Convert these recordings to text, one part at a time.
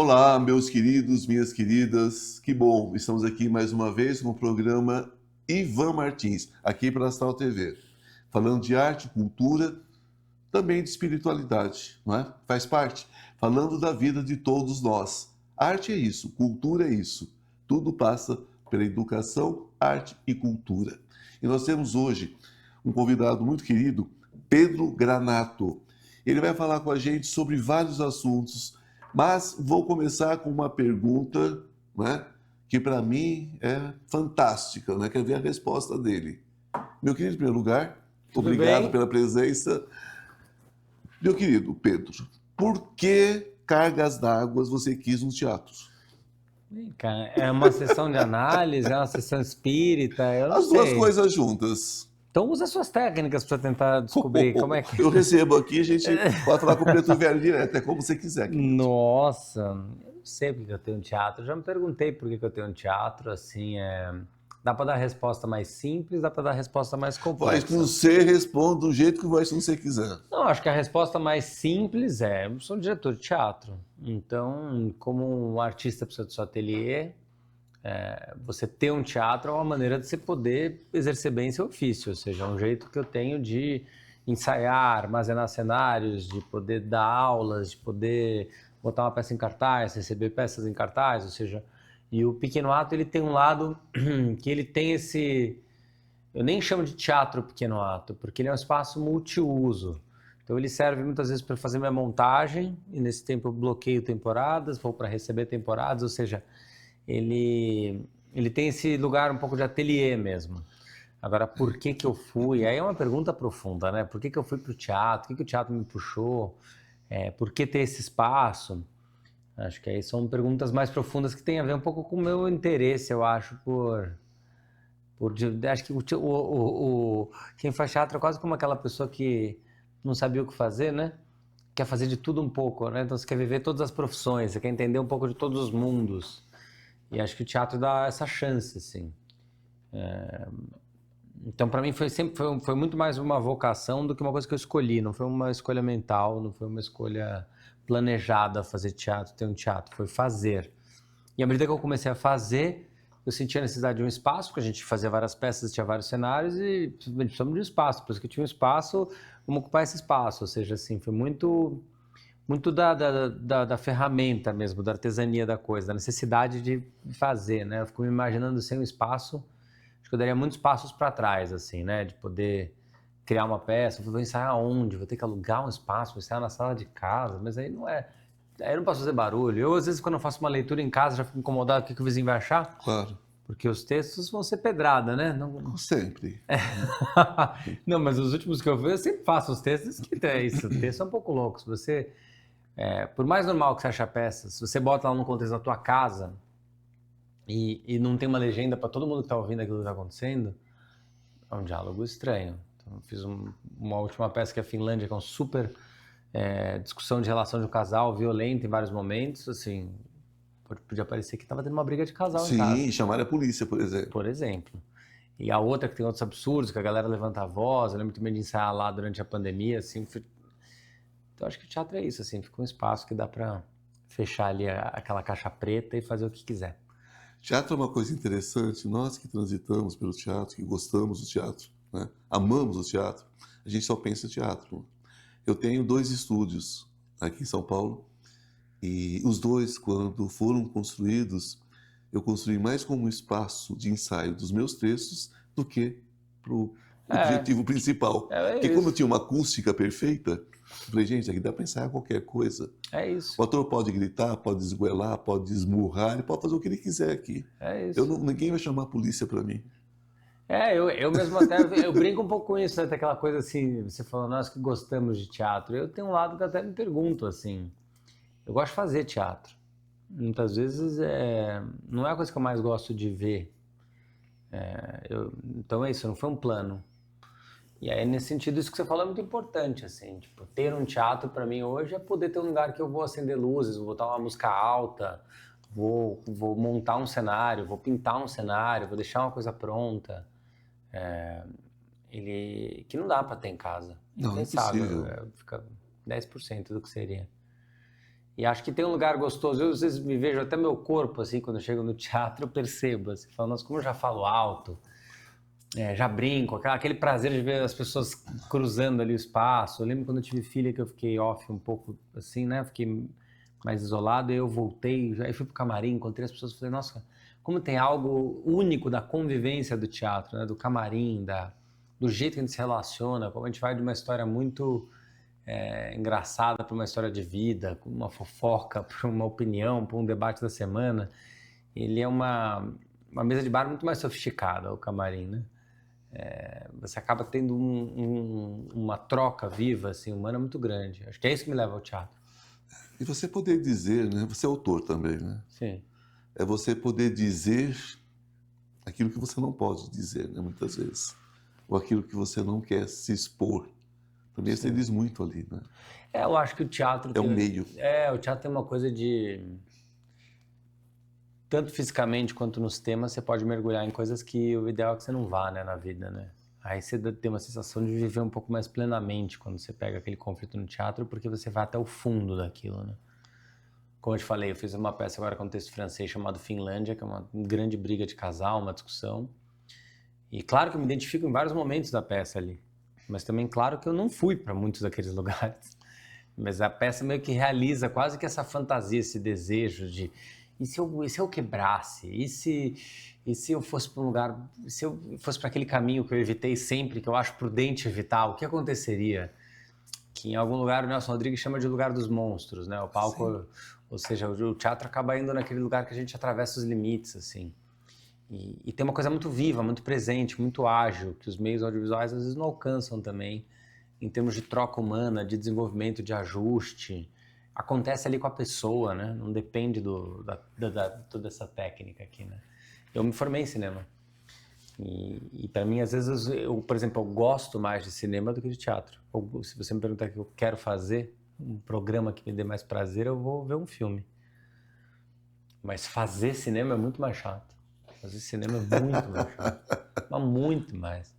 Olá, meus queridos, minhas queridas, que bom, estamos aqui mais uma vez com o programa Ivan Martins, aqui pela Astral TV, falando de arte, cultura, também de espiritualidade, não é? Faz parte, falando da vida de todos nós. Arte é isso, cultura é isso, tudo passa pela educação, arte e cultura. E nós temos hoje um convidado muito querido, Pedro Granato. Ele vai falar com a gente sobre vários assuntos, mas vou começar com uma pergunta, né, que para mim é fantástica, né? Quero ver a resposta dele. Meu querido, em primeiro lugar, Tudo obrigado bem? pela presença. Meu querido Pedro, por que cargas d'água você quis no teatro? Ih, cara, é uma sessão de análise, é uma sessão espírita, eu não As duas sei. coisas juntas. Então usa suas técnicas para tentar descobrir como é que... Eu recebo aqui, a gente pode falar com o Preto Velho direto, é como você quiser, querido. Nossa, eu não sei por que eu tenho teatro. Eu já me perguntei por que eu tenho teatro, assim, dá para dar a resposta mais simples, dá para dar a resposta mais Faz com complexa. você, responda do jeito que você quiser. Não, acho que a resposta mais simples eu sou diretor de teatro. Então, como um artista precisa do seu ateliê, você ter um teatro é uma maneira de você poder exercer bem seu ofício, ou seja, é um jeito que eu tenho de ensaiar, armazenar cenários, de poder dar aulas, de poder botar uma peça em cartaz, receber peças em cartaz, ou seja, e o Pequeno Ato ele tem um lado que ele tem esse, eu nem chamo de teatro Pequeno Ato, porque ele é um espaço multiuso. Então ele serve muitas vezes para fazer minha montagem, e nesse tempo eu bloqueio temporadas, vou para receber temporadas, ou seja, ele tem esse lugar um pouco de ateliê mesmo. Agora, por que que eu fui? Aí é uma pergunta profunda, né? Por que que eu fui para o teatro? O que o teatro me puxou? Por que ter esse espaço? Acho que aí são perguntas mais profundas que têm a ver um pouco com o meu interesse, eu acho, acho que quem faz teatro é quase como aquela pessoa que não sabia o que fazer, né? Quer fazer de tudo um pouco, né? Então você quer viver todas as profissões, você quer entender um pouco de todos os mundos. E acho que o teatro dá essa chance, assim. Então, para mim, foi muito mais uma vocação do que uma coisa que eu escolhi. Não foi uma escolha mental, não foi uma escolha planejada fazer teatro, ter um teatro. Foi fazer. E à medida que eu comecei a fazer, eu senti a necessidade de um espaço, porque a gente fazia várias peças, tinha vários cenários e precisamos de um espaço. Por isso que tinha um espaço, vamos ocupar esse espaço. Ou seja, assim, foi muito da ferramenta mesmo, da artesania da coisa, da necessidade de fazer, né? Eu fico me imaginando sem um espaço, acho que eu daria muitos passos para trás, assim, né? De poder criar uma peça, vou ensaiar aonde? Vou ter que alugar um espaço, vou ensaiar na sala de casa, mas aí não é... Aí eu não posso fazer barulho. Eu, às vezes, quando eu faço uma leitura em casa, já fico incomodado com o que o vizinho vai achar, Claro, porque os textos vão ser pedrada, né? Não... sempre. Não, mas os últimos que eu vi, eu sempre faço os textos que é isso. O texto é um pouco louco. Se você... por mais normal que você ache a peça, se você bota lá no contexto da tua casa e não tem uma legenda para todo mundo que está ouvindo aquilo que está acontecendo, é um diálogo estranho. Então, eu fiz uma última peça que é a Finlândia, que é um super discussão de relação de um casal violenta em vários momentos, assim, podia parecer que estava tendo uma briga de casal em casa, Sim, chamar a polícia, por exemplo. por exemplo. E a outra que tem outros absurdos, que a galera levanta a voz, eu lembro também de ensaiar lá durante a pandemia, assim, então acho que o teatro é isso, assim, fica um espaço que dá para fechar ali aquela caixa preta e fazer o que quiser. Teatro é uma coisa interessante. Nós que transitamos pelo teatro, que gostamos do teatro, né? Amamos o teatro, a gente só pensa em teatro. Eu tenho 2 estúdios aqui em São Paulo e os 2, quando foram construídos, eu construí mais como um espaço de ensaio dos meus textos do que para o objetivo principal. Porque como eu Isso, tinha uma acústica perfeita, eu falei, gente, aqui dá para ensaiar qualquer coisa. é isso, O ator pode gritar, pode esgoelar, pode esmurrar, ele pode fazer o que ele quiser aqui. é isso. Ninguém vai chamar a polícia para mim. Eu mesmo até, eu brinco um pouco com isso, né, daquela coisa assim, você falou, nós que gostamos de teatro, eu tenho um lado que até me pergunto, assim, eu gosto de fazer teatro, muitas vezes não é a coisa que eu mais gosto de ver, então é isso, não foi um plano. E aí, nesse sentido, isso que você falou é muito importante, assim, tipo, ter um teatro para mim hoje é poder ter um lugar que eu vou acender luzes, vou botar uma música alta, vou montar um cenário, vou pintar um cenário, vou deixar uma coisa pronta, que não dá para ter em casa, Não, é impensável, impossível. fica 10% do que seria. E acho que tem um lugar gostoso. Eu às vezes me vejo até meu corpo, assim, quando eu chego no teatro, eu percebo, assim, falo, nossa, como eu já falo alto, já brinco, aquele prazer de ver as pessoas cruzando ali o espaço. Eu lembro quando eu tive filha que eu fiquei off um pouco, assim, né? Fiquei mais isolado, e eu voltei, aí fui pro camarim, encontrei as pessoas e falei, nossa, como tem algo único da convivência do teatro, né? Do camarim, do jeito que a gente se relaciona, como a gente vai de uma história muito engraçada para uma história de vida, com uma fofoca, para uma opinião, para um debate da semana. Ele é uma mesa de bar muito mais sofisticada, o camarim, né? Você acaba tendo uma troca viva, assim, humana muito grande. Acho que é isso que me leva ao teatro. E você poder dizer, né? Você é autor também, né? Sim. É você poder dizer aquilo que você não pode dizer, né? Muitas vezes. Ou aquilo que você não quer se expor. Também você diz muito ali, né? Eu acho que o teatro... É um meio. O teatro tem uma coisa de... Tanto fisicamente quanto nos temas, você pode mergulhar em coisas que o ideal é que você não vá, né, na vida, né? Aí você tem uma sensação de viver um pouco mais plenamente quando você pega aquele conflito no teatro, porque você vai até o fundo daquilo, né? Como eu te falei, eu fiz uma peça agora com um texto francês chamado Finlândia, que é uma grande briga de casal, uma discussão. E claro que eu me identifico em vários momentos da peça ali, mas também claro que eu não fui para muitos daqueles lugares. Mas a peça meio que realiza quase que essa fantasia, esse desejo de e se eu quebrasse? E se eu fosse para um lugar, se eu fosse para aquele caminho que eu evitei sempre, que eu acho prudente evitar, o que aconteceria? Que em algum lugar o Nelson Rodrigues chama de lugar dos monstros, né? O palco, ou seja, o teatro acaba indo naquele lugar que a gente atravessa os limites, assim. E tem uma coisa muito viva, muito presente, muito ágil, que os meios audiovisuais às vezes não alcançam também, em termos de troca humana, de desenvolvimento, de ajuste. Acontece ali com a pessoa, né? Não depende toda essa técnica aqui, né? Eu me formei em cinema. E para mim, às vezes, por exemplo, eu gosto mais de cinema do que de teatro. Ou, se você me perguntar o que eu quero fazer, um programa que me dê mais prazer, eu vou ver um filme. Mas fazer cinema é muito mais chato. Fazer cinema é muito mais chato. Mas muito mais.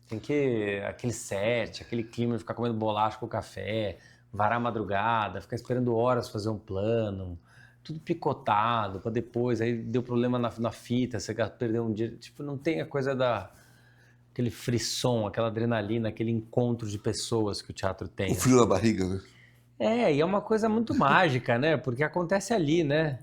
Tem que... Aquele set, aquele clima de ficar comendo bolacha com café, varar a madrugada, ficar esperando horas fazer um plano, tudo picotado para depois, aí deu problema na fita, você perdeu um dia. Tipo, não tem a coisa aquele frisson, aquela adrenalina, aquele encontro de pessoas que o teatro tem. O frio na barriga, né? E é uma coisa muito mágica, né? Porque acontece ali, né?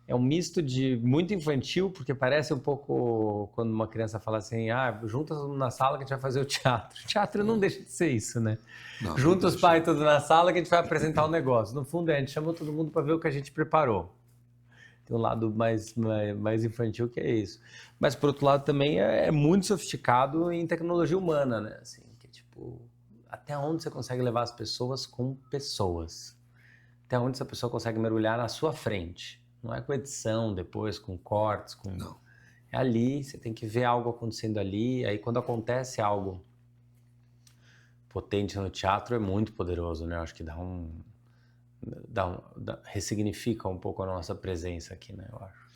É um misto de muito infantil, porque parece um pouco quando uma criança fala assim, junta todo mundo na sala que a gente vai fazer o teatro. O teatro não deixa de ser isso, né? Não, Junta não os pais todos na sala que a gente vai apresentar o negócio. No fundo, a gente chamou todo mundo para ver o que a gente preparou. Tem um lado mais infantil que é isso. Mas, por outro lado, também é muito sofisticado em tecnologia humana, né? Assim, que tipo, até onde você consegue levar as pessoas com pessoas? Até onde essa pessoa consegue mergulhar na sua frente? Não é com edição depois, com cortes, com... Não. É ali, você tem que ver algo acontecendo ali. Aí quando acontece algo potente no teatro é muito poderoso, né? Eu acho que ressignifica um pouco a nossa presença aqui, né? Eu acho.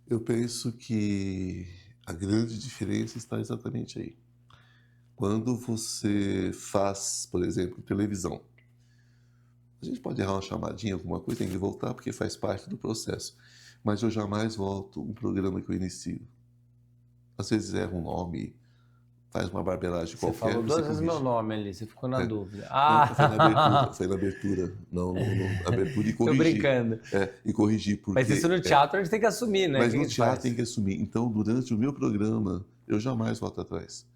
Eu penso que a grande diferença está exatamente aí. Quando você faz, por exemplo, televisão, a gente pode errar uma chamadinha, alguma coisa, tem que voltar porque faz parte do processo. Mas eu jamais volto um programa que eu inicio. Às vezes erra um nome, faz uma barbeiragem qualquer. Você falou duas vezes corrige. meu nome ali, você ficou na dúvida. Não, foi na abertura. Foi na abertura. Não, abertura e corrigir. Tô brincando. E corrigir porque... Mas isso no teatro a gente tem que assumir, né? Mas no teatro tem que assumir. Então, durante o meu programa, eu jamais volto atrás.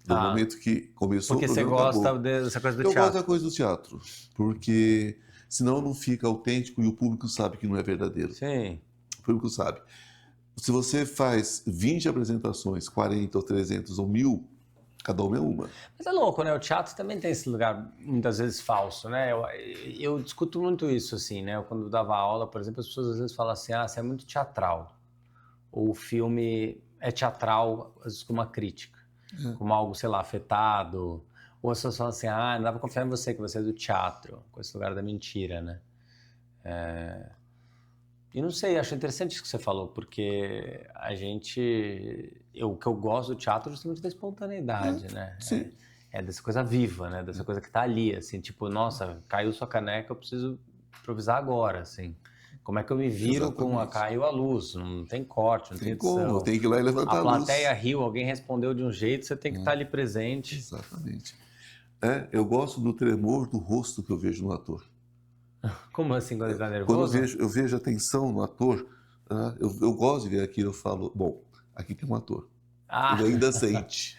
Do momento que começou o programa, porque você gosta dessa coisa do teatro. Eu gosto da coisa do teatro, porque senão não fica autêntico e o público sabe que não é verdadeiro. Sim. O público sabe. Se você faz 20 apresentações, 40 ou 300 ou 1000, cada uma é uma. Mas é louco, né? O teatro também tem esse lugar, muitas vezes, falso, né? Eu discuto muito isso, assim, né? Quando eu dava aula, por exemplo, as pessoas às vezes falam assim, você é muito teatral. Ou o filme é teatral, às vezes, com uma crítica. Como algo, sei lá, afetado. Ou as pessoas falam assim, não dá pra confiar em você, que você é do teatro. Com esse lugar da mentira, né? E não sei, acho interessante isso que você falou, porque o que eu gosto do teatro é justamente da espontaneidade, né? Sim. É dessa coisa viva, né? Dessa coisa que tá ali, assim, tipo, nossa, caiu sua caneca, eu preciso improvisar agora, assim. Como é que eu me viro com caiu a luz? Não tem corte, não tem edição. Como, tem que ir lá e levantar a luz. A plateia riu, alguém respondeu de um jeito, você tem que estar ali presente. Exatamente. Eu gosto do tremor do rosto que eu vejo no ator. Como assim, quando ele está nervoso? Quando eu vejo a tensão no ator, eu gosto de ver aquilo, eu falo, bom, aqui tem um ator. Ele ainda sente.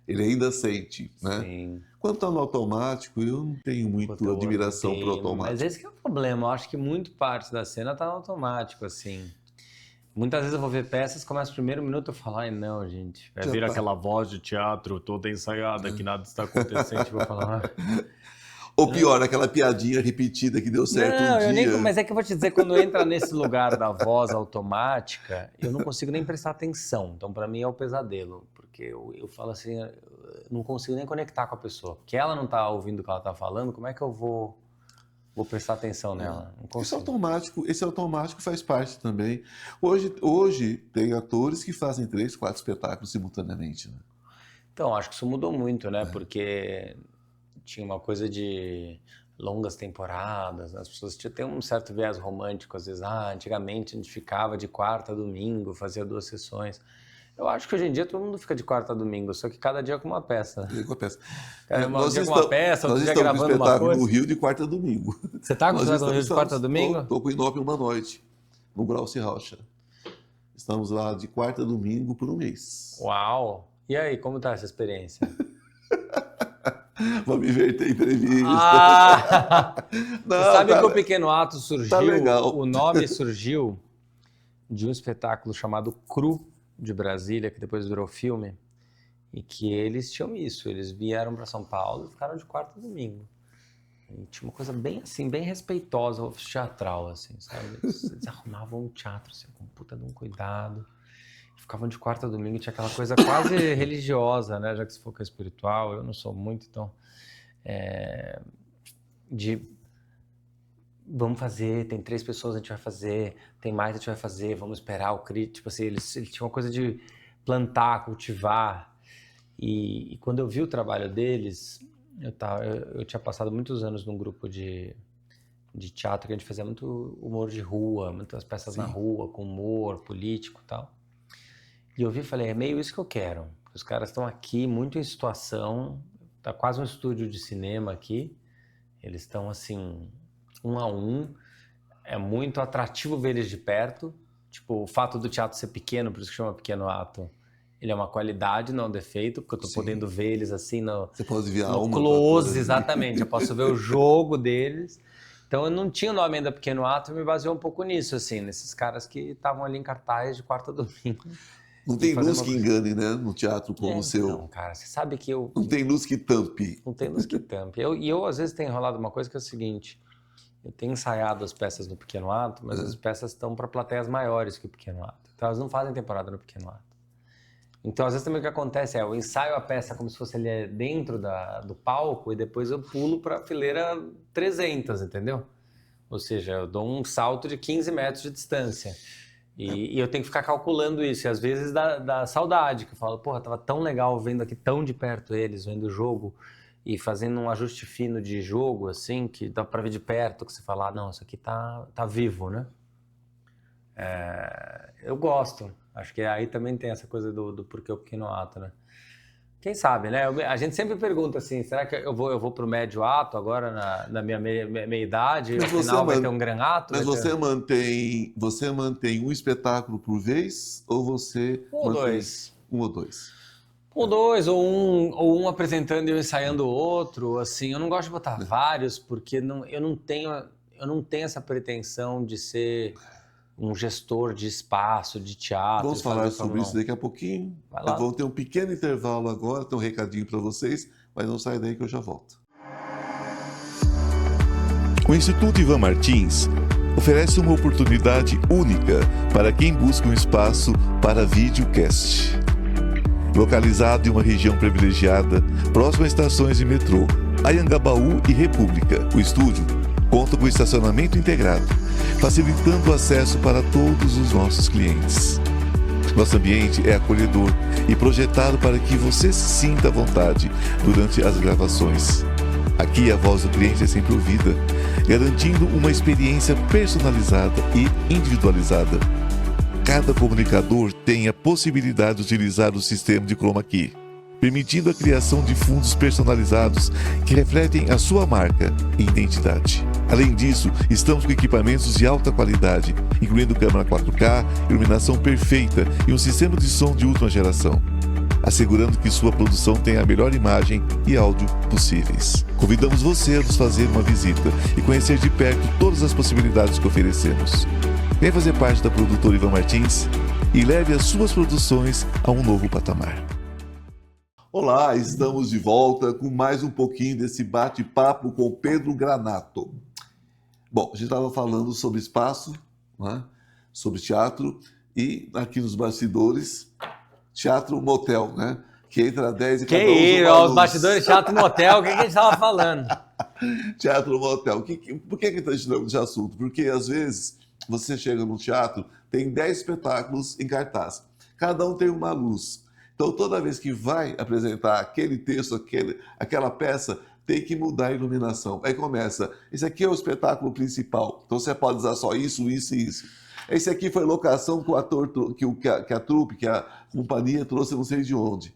Ele ainda sente, né? Sim. Quando está no automático, eu não tenho muita admiração para o automático. Mas esse que é o problema. Eu acho que muito parte da cena está no automático, assim. Muitas vezes eu vou ver peças, começa o primeiro minuto, eu falo, ai não, gente. Vai vir aquela voz de teatro toda ensaiada, que nada está acontecendo. Eu vou falar... Ou pior, aquela piadinha repetida que deu certo um dia. Mas é que eu vou te dizer, quando entra nesse lugar da voz automática, eu não consigo nem prestar atenção. Então, para mim, é o pesadelo. Porque eu falo assim, eu não consigo nem conectar com a pessoa. Porque ela não está ouvindo o que ela está falando, como é que eu vou prestar atenção nela? Não consigo. Esse automático faz parte também. Hoje tem atores que fazem 3, 4 espetáculos simultaneamente. Né? Então, acho que isso mudou muito, né? Porque... tinha uma coisa de longas temporadas, as pessoas tinham um certo viés romântico, às vezes, antigamente a gente ficava de quarta a domingo, fazia 2 sessões. Eu acho que hoje em dia todo mundo fica de quarta a domingo, só que cada dia com uma peça. Com uma peça. Um dia com uma peça, outro dia gravando uma coisa. No Rio de quarta a domingo. Você está com o espetáculo no Rio de quarta a domingo? Estou com o Inop uma noite, no Grauce Rocha. Estamos lá de quarta a domingo por um mês. Uau! E aí, como está essa experiência? Vamos inverter a entrevista. Não, você sabe que o Pequeno Ato surgiu, tá legal. O nome surgiu de um espetáculo chamado Cru, de Brasília, que depois virou filme, e que eles tinham isso, eles vieram para São Paulo e ficaram de quarta a domingo. E tinha uma coisa bem assim, bem respeitosa, teatral, assim, sabe? Eles arrumavam um teatro assim, com puta de um cuidado. Ficavam de quarta a domingo, tinha aquela coisa quase religiosa, né? Já que se for que é espiritual, eu não sou muito, então... vamos fazer, tem 3 pessoas, a gente vai fazer, tem mais, a gente vai fazer, vamos esperar o crítico. Tipo assim, eles tinham uma coisa de plantar, cultivar. E quando eu vi o trabalho deles, eu tinha passado muitos anos num grupo de teatro que a gente fazia muito humor de rua, muitas peças na rua, com humor político e tal. E eu vi e falei, é meio isso que eu quero. Os caras estão aqui muito em situação, tá quase um estúdio de cinema aqui, eles estão assim, 1 a 1, é muito atrativo ver eles de perto, tipo, o fato do teatro ser pequeno, por isso que chama Pequeno Ato, ele é uma qualidade, não é um defeito, porque eu tô podendo ver eles assim Você pode ver no close, exatamente, eu posso ver o jogo deles. Então eu não tinha o nome ainda Pequeno Ato, me baseou um pouco nisso, assim, nesses caras que estavam ali em cartaz de quarta a domingo. Não tem luz que engane, né? No teatro como o seu. Não, cara, você sabe que eu... Não tem luz que tampe. Não tem luz que tampe. Eu às vezes, tenho enrolado uma coisa que é o seguinte, eu tenho ensaiado as peças no Pequeno Ato, mas as peças estão para plateias maiores que o Pequeno Ato. Então elas não fazem temporada no Pequeno Ato. Então, às vezes, também o que acontece eu ensaio a peça como se fosse ali dentro do palco e depois eu pulo para a fileira 300, entendeu? Ou seja, eu dou um salto de 15 metros de distância. E eu tenho que ficar calculando isso. E às vezes dá saudade, que eu falo, porra, tava tão legal vendo aqui tão de perto eles, vendo o jogo e fazendo um ajuste fino de jogo, assim, que dá pra ver de perto, que você fala, não, isso aqui tá vivo, né? Eu gosto. Acho que aí também tem essa coisa do porquê o Pequeno Ato, né? Quem sabe, né? A gente sempre pergunta assim, será que eu vou pro médio ato agora na minha meia idade? No final vai ter um gran ato? Mas você mantém um espetáculo por vez ou você ou dois? Um ou dois. Ou dois, ou um apresentando e eu ensaiando o outro, assim. Eu não gosto de botar vários porque eu não tenho essa pretensão de ser um gestor de espaço, de teatro. Vamos falar sobre isso daqui a pouquinho. Eu vou ter um pequeno intervalo agora, tem um recadinho para vocês, mas não sai daí que eu já volto. O Instituto Ivan Martins oferece uma oportunidade única para quem busca um espaço para videocast. Localizado em uma região privilegiada, próximo a estações de metrô, Anhangabaú e República, o estúdio conta com estacionamento integrado, facilitando o acesso para todos os nossos clientes. Nosso ambiente é acolhedor e projetado para que você se sinta à vontade durante as gravações. Aqui a voz do cliente é sempre ouvida, garantindo uma experiência personalizada e individualizada. Cada comunicador tem a possibilidade de utilizar o sistema de Chroma Key, permitindo a criação de fundos personalizados que refletem a sua marca e identidade. Além disso, estamos com equipamentos de alta qualidade, incluindo câmera 4K, iluminação perfeita e um sistema de som de última geração, assegurando que sua produção tenha a melhor imagem e áudio possíveis. Convidamos você a nos fazer uma visita e conhecer de perto todas as possibilidades que oferecemos. Venha fazer parte da produtora Ivan Martins e leve as suas produções a um novo patamar. Olá, estamos de volta com mais um pouquinho desse bate-papo com Pedro Granato. Bom, a gente estava falando sobre espaço, né? Sobre teatro e aqui nos bastidores, teatro motel, né? Que entra 10 e cada um isso, os bastidores teatro motel, o que a gente estava falando? Teatro motel. Por que a gente está entrando de assunto? Porque às vezes você chega no teatro, tem 10 espetáculos em cartaz. Cada um tem uma luz. Então, toda vez que vai apresentar aquele texto, aquela peça, tem que mudar a iluminação. Aí começa, esse aqui é o espetáculo principal, então você pode usar só isso, isso e isso. Esse aqui foi locação que o ator, que a trupe, que a companhia trouxe não sei de onde.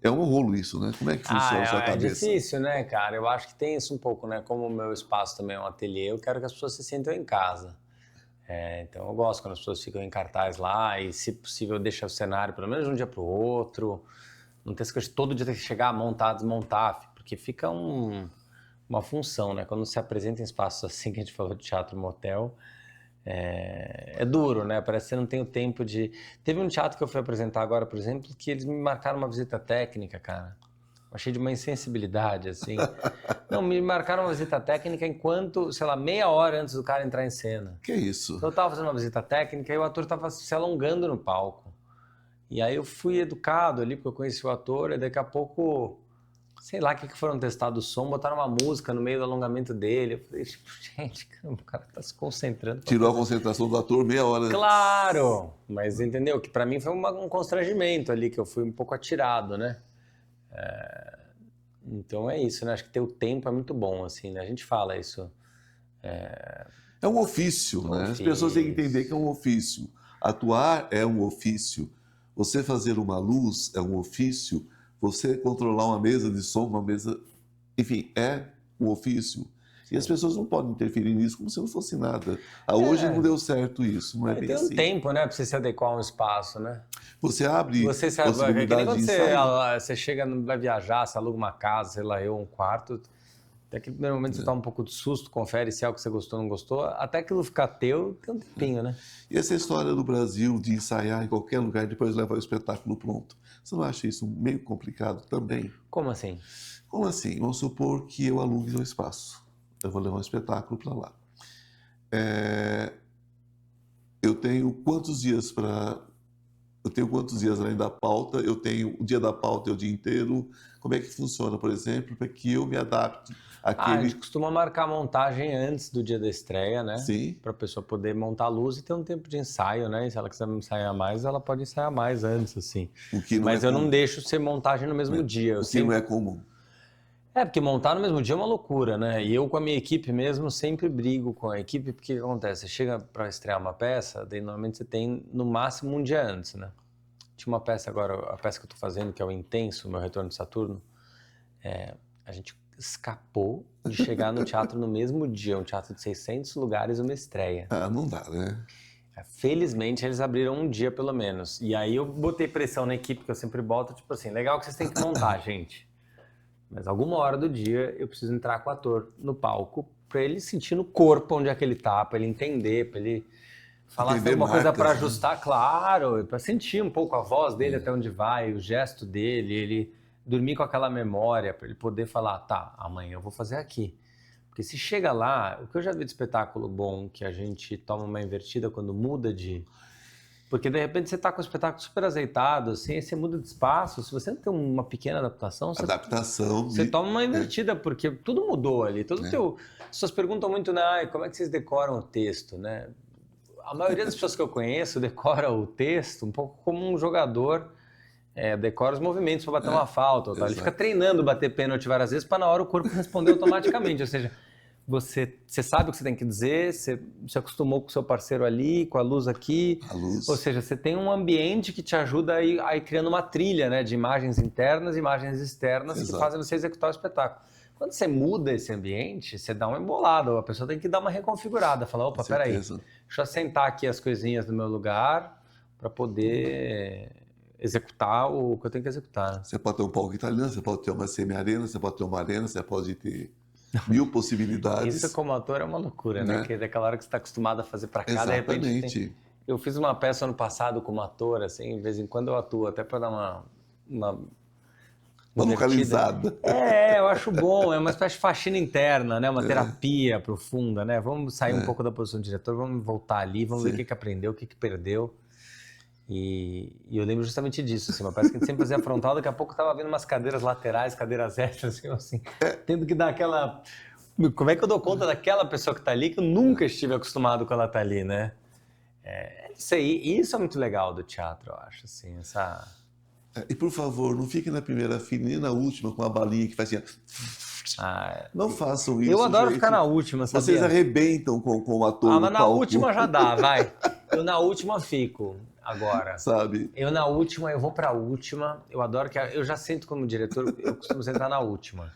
É um rolo isso, né? Como é que funciona a sua cabeça? É difícil, né, cara? Eu acho que tem isso um pouco, né? Como o meu espaço também é um ateliê, eu quero que as pessoas se sintam em casa. Então eu gosto quando as pessoas ficam em cartaz lá e, se possível, deixa o cenário pelo menos de um dia para o outro. Não tem essa coisa de todo dia ter que chegar, montar, desmontar, porque fica uma função, né? Quando se apresenta em espaços assim, que a gente falou de teatro motel, é duro, né? Parece que você não tem o tempo de... Teve um teatro que eu fui apresentar agora, por exemplo, que eles me marcaram uma visita técnica, cara. Achei de uma insensibilidade, assim. Não, me marcaram uma visita técnica enquanto, sei lá, meia hora antes do cara entrar em cena. Que isso? Então eu tava fazendo uma visita técnica e o ator tava se alongando no palco. E aí eu fui educado ali, porque eu conheci o ator, e daqui a pouco, sei lá, o que foram testar do som, botaram uma música no meio do alongamento dele. Eu falei, tipo, gente, o cara tá se concentrando. Tirou a concentração do ator meia hora antes. Claro! Mas entendeu? Que pra mim foi um constrangimento ali, que eu fui um pouco atirado, né? Então é isso, né? Acho que ter o tempo é muito bom, assim, né? A gente fala isso. É um ofício, né? As pessoas têm que entender que é um ofício. Atuar é um ofício. Você fazer uma luz é um ofício. Você controlar uma mesa de som, uma mesa... Enfim, é um ofício. E as pessoas não podem interferir nisso como se não fosse nada. Hoje não deu certo isso, não é bem assim. Tem um tempo, né, para você se adequar a um espaço, né? Você abre possibilidade que nem quando de ensaio. você chega, vai viajar, você aluga uma casa, sei lá, um quarto, até que no primeiro momento você toma um pouco de susto, confere se é algo que você gostou ou não gostou, até aquilo ficar teu, tem um tempinho, né? E essa história do Brasil de ensaiar em qualquer lugar e depois levar o espetáculo pronto, você não acha isso meio complicado também? Como assim? Como assim? Vamos supor que eu alugue um espaço. Eu vou levar um espetáculo para lá. Eu tenho quantos dias além da pauta? Eu tenho o dia da pauta é o dia inteiro. Como é que funciona, por exemplo, para que eu me adapte àquele... A gente costuma marcar a montagem antes do dia da estreia, né? Sim. Para a pessoa poder montar a luz e ter um tempo de ensaio, né? E se ela quiser ensaiar mais, ela pode ensaiar mais antes, assim. Mas eu não deixo ser montagem no mesmo dia. O que não é comum. Porque montar no mesmo dia é uma loucura, né? E eu com a minha equipe mesmo sempre brigo com a equipe, porque o que acontece? Você chega para estrear uma peça, daí normalmente você tem no máximo um dia antes, né? Tinha uma peça agora, a peça que eu tô fazendo, que é o Intenso, meu Retorno de Saturno, a gente escapou de chegar no teatro no mesmo dia, um teatro de 600 lugares, uma estreia. Não dá, né? Felizmente eles abriram um dia pelo menos. E aí eu botei pressão na equipe, que eu sempre boto, tipo assim, legal que vocês têm que montar, gente. Mas alguma hora do dia eu preciso entrar com o ator no palco para ele sentir no corpo onde é que ele tá, para ele entender, para ele falar se tem alguma coisa para ajustar, claro, para sentir um pouco a voz dele até onde vai, o gesto dele, ele dormir com aquela memória, para ele poder falar, tá, amanhã eu vou fazer aqui. Porque se chega lá, o que eu já vi de espetáculo bom, que a gente toma uma invertida quando muda de... Porque de repente você está com o espetáculo super azeitado, assim, aí você muda de espaço, se você não tem uma pequena adaptação... Você toma uma invertida, porque tudo mudou ali, As pessoas perguntam muito, né, como é que vocês decoram o texto, né? A maioria das pessoas que eu conheço decora o texto um pouco como um jogador decora os movimentos para bater uma falta. Ele fica treinando bater pênalti várias vezes para na hora o corpo responder automaticamente. Ou seja, você sabe o que você tem que dizer, você se acostumou com o seu parceiro ali, com a luz aqui. Ou seja, você tem um ambiente que te ajuda a ir criando uma trilha, né, de imagens internas e imagens externas que fazem você executar o espetáculo. Quando você muda esse ambiente, você dá uma embolada, a pessoa tem que dar uma reconfigurada, falar, opa, peraí, deixa eu sentar aqui as coisinhas no meu lugar para poder executar o que eu tenho que executar. Você pode ter um palco italiano, você pode ter uma semi-arena, você pode ter uma arena, você pode ter 1000 possibilidades. Isso como ator é uma loucura, né? Porque daquela hora que você está acostumado a fazer para cá, de repente Eu fiz uma peça ano passado como ator, assim, de vez em quando eu atuo, até para dar uma localizada. Eu acho bom, é uma espécie de faxina interna, né? Uma terapia profunda, né? Vamos sair um pouco da posição de diretor, vamos voltar ali, vamos ver o que aprendeu, o que perdeu. E eu lembro justamente disso, assim, uma peça que a gente sempre fazia frontal, daqui a pouco estava vendo umas cadeiras laterais, cadeiras extras, assim, tendo que dar aquela... Como é que eu dou conta daquela pessoa que está ali, que eu nunca estive acostumado com ela estar ali, né? Isso é muito legal do teatro, eu acho, assim, essa... E por favor, não fique na primeira fila nem na última com a balinha que faz assim... Não façam isso. Eu adoro ficar na última, sabia? Vocês arrebentam com o ator. Mas na última já dá, vai. Eu na última fico agora. Sabe? Eu na última, eu vou pra última. Eu adoro que... Eu já sento como diretor, eu costumo sentar na última.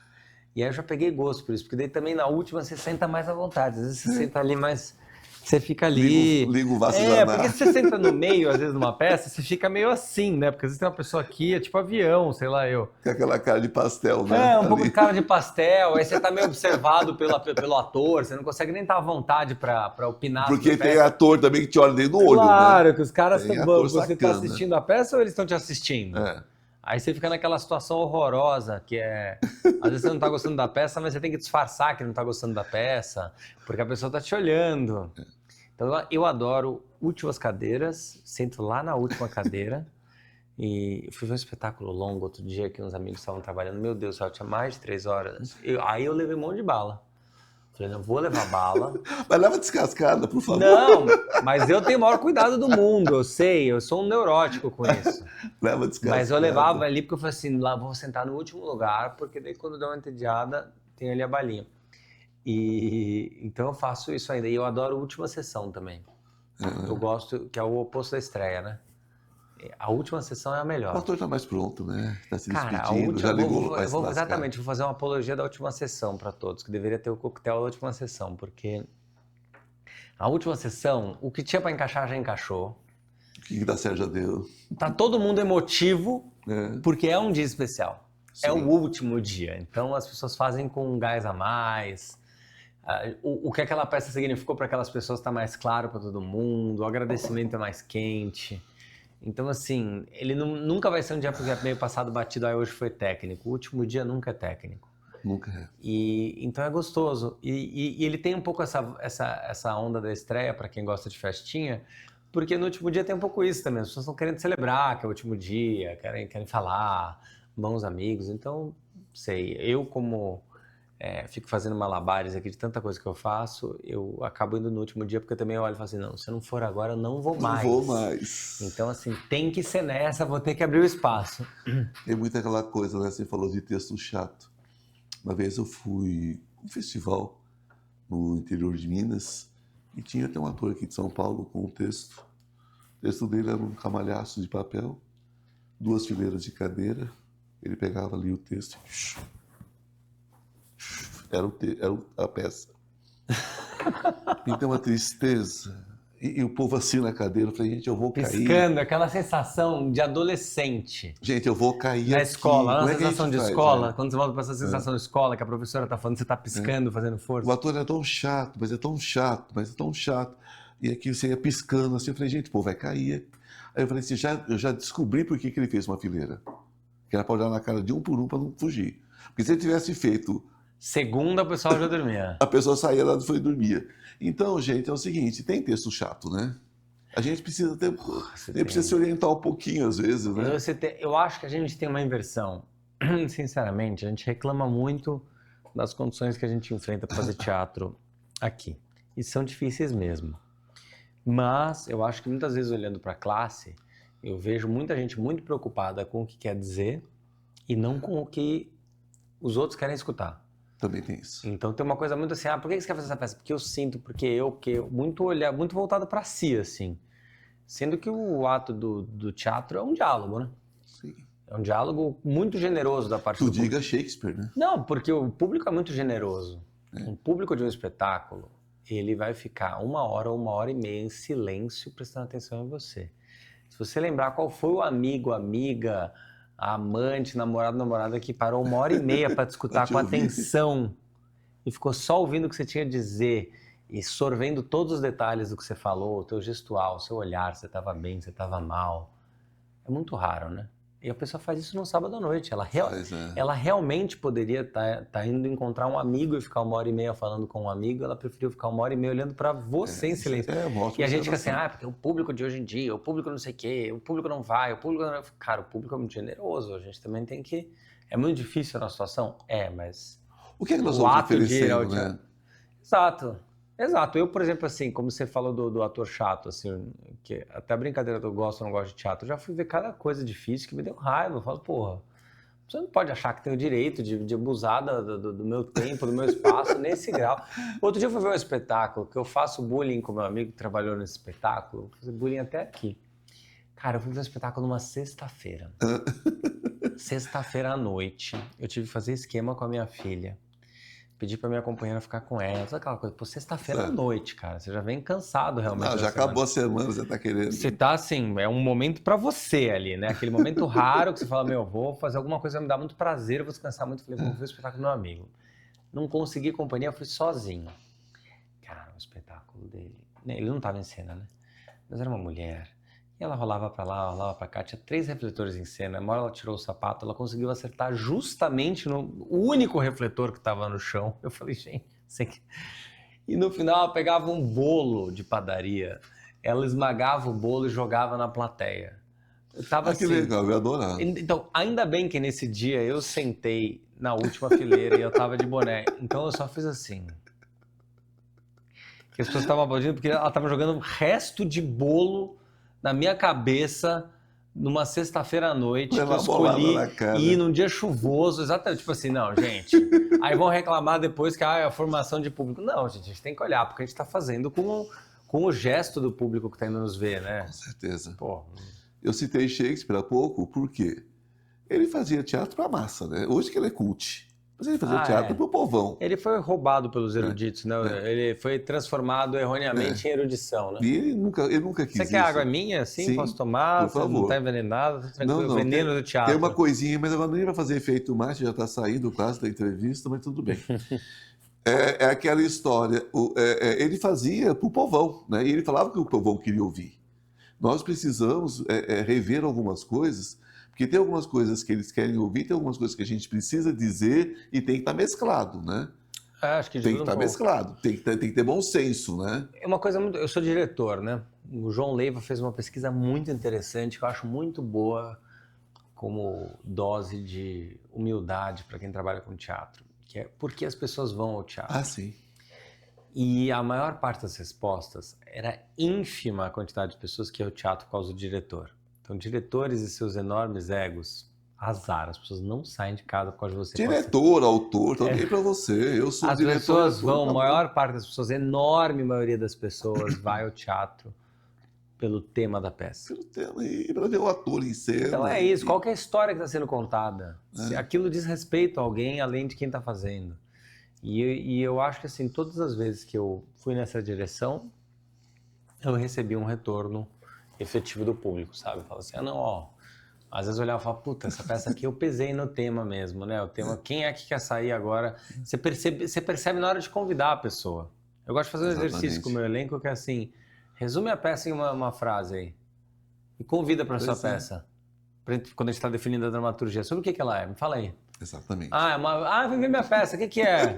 E aí eu já peguei gosto por isso, porque daí também na última você senta mais à vontade. Às vezes você senta ali mais... Você fica ali... Liga o vaso da porque se você senta no meio, às vezes, numa peça, você fica meio assim, né? Porque às vezes tem uma pessoa aqui, é tipo avião, sei lá, eu. Com aquela cara de pastel, né? Um pouco de cara de pastel, aí você tá meio observado pelo ator, você não consegue nem estar à vontade pra opinar. Porque tem ator também que te olha dentro do olho, claro, né? Que os caras... Você tá sacana. assistindo a peça ou eles estão te assistindo? Aí você fica naquela situação horrorosa, que é... Às vezes você não tá gostando da peça, mas você tem que disfarçar que não tá gostando da peça, porque a pessoa tá te olhando. Então eu adoro últimas cadeiras, sento lá na última cadeira e eu fui ver um espetáculo longo outro dia que uns amigos estavam trabalhando, meu Deus do céu, tinha mais de 3 horas. Aí eu levei um monte de bala. Falei, não vou levar bala. Mas leva descascada, por favor. Não, mas eu tenho o maior cuidado do mundo, eu sei, eu sou um neurótico com isso. Leva descascada. Mas eu levava ali porque eu falei assim, lá vou sentar no último lugar, porque daí quando der uma entediada, tem ali a balinha. Então eu faço isso ainda. E eu adoro a última sessão também. Eu gosto, que é o oposto da estreia, né? A última sessão é a melhor. O ator tá mais pronto, né? Tá se despedindo, Cara, a última, já ligou. Exatamente, vou fazer uma apologia da última sessão para todos, que deveria ter o coquetel da última sessão, porque a última sessão, o que tinha para encaixar já encaixou. O que dá certo já deu. Tá todo mundo emotivo, porque é um dia especial. Sim. É o último dia. Então as pessoas fazem com um gás a mais. O que aquela peça significou para aquelas pessoas está mais claro para todo mundo, o agradecimento é mais quente. Então, assim, ele nunca vai ser um dia meio passado batido, hoje foi técnico. O último dia nunca é técnico. Nunca é. Então é gostoso. E ele tem um pouco essa onda da estreia, para quem gosta de festinha, porque no último dia tem um pouco isso também. As pessoas estão querendo celebrar, que é o último dia, querem falar, bons amigos. Então, sei, eu como... fico fazendo malabares aqui de tanta coisa que eu faço, eu acabo indo no último dia, porque eu também olho e falo assim, não, se eu não for agora, eu não vou mais. Não vou mais. Então, assim, tem que ser nessa, vou ter que abrir o espaço. Tem muito aquela coisa, né? Você falou de texto chato. Uma vez eu fui num festival no interior de Minas e tinha até um ator aqui de São Paulo com um texto. O texto dele era um camalhaço de papel, 2 fileiras de cadeira, ele pegava ali o texto e... Era a peça. Então, uma tristeza. E o povo assim na cadeira. Eu falei, gente, eu vou cair. Piscando, aquela sensação de adolescente. Gente, eu vou cair na aqui. Escola, na sensação de escola. Quando você volta para essa sensação de escola, que a professora está falando, você está piscando, fazendo força. O ator é tão chato, mas é tão chato, mas é tão chato. E aqui você ia piscando assim. Eu falei, gente, pô, vai cair. Aí eu falei assim, eu já descobri por que ele fez uma fileira. Que era para olhar na cara de um por um para não fugir. Porque se ele tivesse feito... Segunda, o pessoal já dormia. A pessoa saía lá e dormia. Então, gente, é o seguinte, tem texto chato, né? A gente precisa precisa se orientar um pouquinho, às vezes, né? Eu acho que a gente tem uma inversão. Sinceramente, a gente reclama muito das condições que a gente enfrenta para fazer teatro aqui. E são difíceis mesmo. Mas eu acho que muitas vezes, olhando para a classe, Eu vejo muita gente muito preocupada com o que quer dizer e não com o que os outros querem escutar. Também tem isso. Então tem uma coisa muito assim, por que você quer fazer essa peça? Porque eu sinto, porque eu, muito voltado para si, assim. Sendo que o ato do teatro é um diálogo, né? Sim. É um diálogo muito generoso da parte Tu do diga público. Shakespeare, né? Não, porque o público é muito generoso. Um público de um espetáculo, ele vai ficar 1 hora e meia em silêncio prestando atenção em você. Se você lembrar qual foi o amigo, amiga, a amante, namorado, namorada que parou 1 hora e meia para te escutar com atenção e ficou só ouvindo o que você tinha a dizer e sorvendo todos os detalhes do que você falou, o teu gestual, o seu olhar, se você estava bem, se você estava mal. É muito raro, né? E a pessoa faz isso no sábado à noite. Ela realmente poderia tá indo encontrar um amigo e ficar 1 hora e meia falando com um amigo. Ela preferiu ficar 1 hora e meia olhando para você em silêncio. E a gente fica assim, porque o público de hoje em dia, o público não sei o quê, o público não vai, o público não... Cara, o público é muito generoso. A gente também tem que... É muito difícil a nossa situação? Mas... O que é que nós vamos oferecendo, né? Exato. Eu, por exemplo, assim, como você falou do ator chato, assim, que até a brincadeira que eu gosto ou não gosto de teatro, eu já fui ver cada coisa difícil que me deu raiva. Eu falo, porra, você não pode achar que tem o direito de abusar do meu tempo, do meu espaço, nesse grau. Outro dia eu fui ver um espetáculo, que eu faço bullying com meu amigo que trabalhou nesse espetáculo, vou fazer bullying até aqui. Cara, eu fui ver um espetáculo numa sexta-feira. Sexta-feira à noite, eu tive que fazer esquema com a minha filha. Pedi pra minha companheira ficar com ela. Sabe aquela coisa? Pô, sexta-feira à noite, cara. Você já vem cansado realmente. Não, já acabou a semana, você tá querendo. Você tá assim, é um momento pra você ali, né? Aquele momento raro que você fala, vou fazer alguma coisa que vai me dar muito prazer, eu vou descansar muito. Falei, vou ver o espetáculo do meu amigo. Não consegui companhia, eu fui sozinho. Cara, o espetáculo dele... Ele não tava em cena, né? Mas era uma mulher. E ela rolava pra lá, rolava pra cá, tinha 3 refletores em cena. Uma hora ela tirou o sapato, ela conseguiu acertar justamente no único refletor que tava no chão. Eu falei, gente, E no final ela pegava um bolo de padaria, ela esmagava o bolo e jogava na plateia. Eu tava assim... que legal, eu adorava. Então, ainda bem que nesse dia eu sentei na última fileira e eu tava de boné. Então eu só fiz assim... Que as pessoas estavam aplaudindo porque ela tava jogando o resto de bolo na minha cabeça, numa sexta-feira à noite, que eu escolhi ir num dia chuvoso, exatamente, tipo assim, não, gente, aí vão reclamar depois que é a formação de público. Não, gente, a gente tem que olhar, porque a gente tá fazendo com o gesto do público que tá indo nos ver, né? Com certeza. Pô. Eu citei Shakespeare há pouco, por quê? Ele fazia teatro pra massa, né? Hoje que ele é cult. Mas ele fazia teatro pro povão. Ele foi roubado pelos eruditos, né? Ele foi transformado erroneamente em erudição, né? E ele nunca quis Você quer água minha? Sim, posso tomar? Por favor. Não tá envenenado? Não, o veneno do teatro. Tem uma coisinha, mas agora nem vai fazer efeito mais, já tá saindo quase da entrevista, mas tudo bem. É aquela história, ele fazia pro povão, né? E ele falava que o povão queria ouvir. Nós precisamos rever algumas coisas, porque tem algumas coisas que eles querem ouvir, tem algumas coisas que a gente precisa dizer e tem que estar mesclado, né? Acho que tem que estar mesclado, tem que ter bom senso, né? É uma coisa muito... Eu sou diretor, né? O João Leiva fez uma pesquisa muito interessante, que eu acho muito boa como dose de humildade para quem trabalha com teatro, que é por que as pessoas vão ao teatro. Ah, sim. E a maior parte das respostas era ínfima a quantidade de pessoas que iam ao teatro por causa do diretor. Então, diretores e seus enormes egos, azar, as pessoas não saem de casa por causa de você. Diretor, autor, tô nem pra você, eu sou diretor. As pessoas vão, a maior parte das pessoas, a enorme maioria das pessoas vai ao teatro pelo tema da peça. Pelo tema e para ver o ator em cena. Então é isso, qual que é a história que está sendo contada? Se aquilo diz respeito a alguém além de quem está fazendo. E eu acho que assim, todas as vezes que eu fui nessa direção, eu recebi um retorno efetivo do público, sabe? Fala assim, às vezes eu olhava e falava, puta, essa peça aqui eu pesei no tema mesmo, né? O tema, quem é que quer sair agora? Você percebe na hora de convidar a pessoa. Eu gosto de fazer um exercício com o meu elenco que é assim, resume a peça em uma frase aí e convida para sua peça. Quando a gente está definindo a dramaturgia, sobre o que ela é? Me fala aí. Exatamente. Vem ver minha peça, o que é?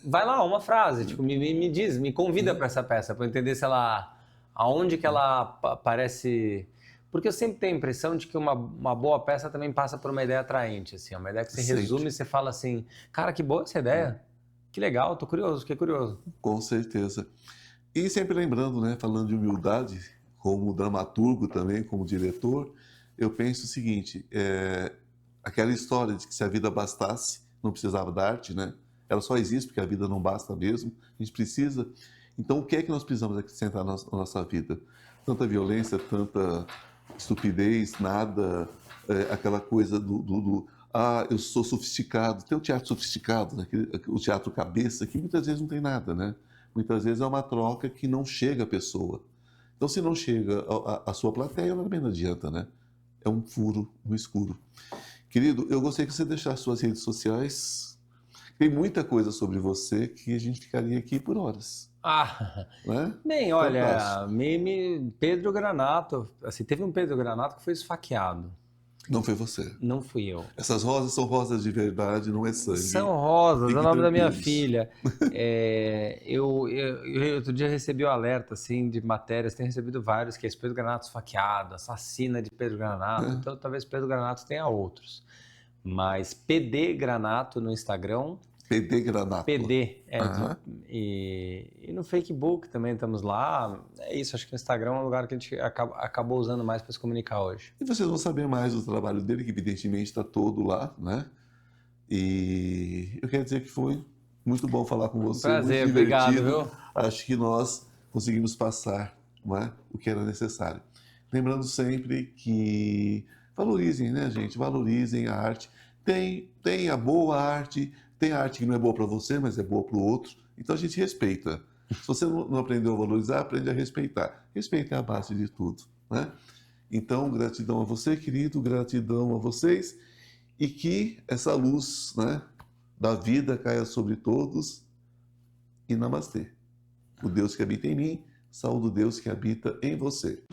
Vai lá, uma frase, tipo, me diz, me convida para essa peça, para eu entender se ela... Aonde que ela parece... Porque eu sempre tenho a impressão de que uma boa peça também passa por uma ideia atraente, assim, uma ideia que você resume e você fala assim, cara, que boa essa ideia, que legal, tô curioso, fiquei curioso. Com certeza. E sempre lembrando, né, falando de humildade, como dramaturgo também, como diretor, eu penso o seguinte, aquela história de que se a vida bastasse, não precisava da arte, né? Ela só existe porque a vida não basta mesmo, a gente precisa. Então, o que é que nós precisamos acrescentar na nossa vida? Tanta violência, tanta estupidez, nada, aquela coisa eu sou sofisticado. Tem o teatro sofisticado, né? O teatro cabeça, que muitas vezes não tem nada, né? Muitas vezes é uma troca que não chega à pessoa. Então, se não chega à sua plateia, também não adianta, né? É um furo no escuro. Querido, eu gostaria que você deixasse suas redes sociais. Tem muita coisa sobre você que a gente ficaria aqui por horas. Né? Bem, olha, Pedro Granato, assim, teve um Pedro Granato que foi esfaqueado. Não foi você. Não fui eu. Essas rosas são rosas de verdade, não é sangue. São rosas, é o nome da minha tranquilos. filha. Eu outro dia recebi o alerta, assim, de matérias, tenho recebido vários, que é Pedro Granato esfaqueado, assassina de Pedro Granato, então talvez Pedro Granato tenha outros. Mas PD Granato no Instagram, PD Granato. PD, e no Facebook também estamos lá. É isso, acho que o Instagram é um lugar que a gente acabou usando mais para se comunicar hoje. E vocês vão saber mais do trabalho dele, que evidentemente está todo lá, né? E eu quero dizer que foi muito bom falar com você. Prazer, muito obrigado, divertido. viu? Acho que nós conseguimos passar, não é, o que era necessário. Lembrando sempre que valorizem, né, gente? Valorizem a arte. Tem a boa arte, tem a arte que não é boa para você, mas é boa para o outro. Então a gente respeita. Se você não aprendeu a valorizar, aprende a respeitar. Respeito é a base de tudo, né? Então, gratidão a você, querido, gratidão a vocês, e que essa luz, né, da vida caia sobre todos. E namastê. O Deus que habita em mim, saúde o Deus que habita em você.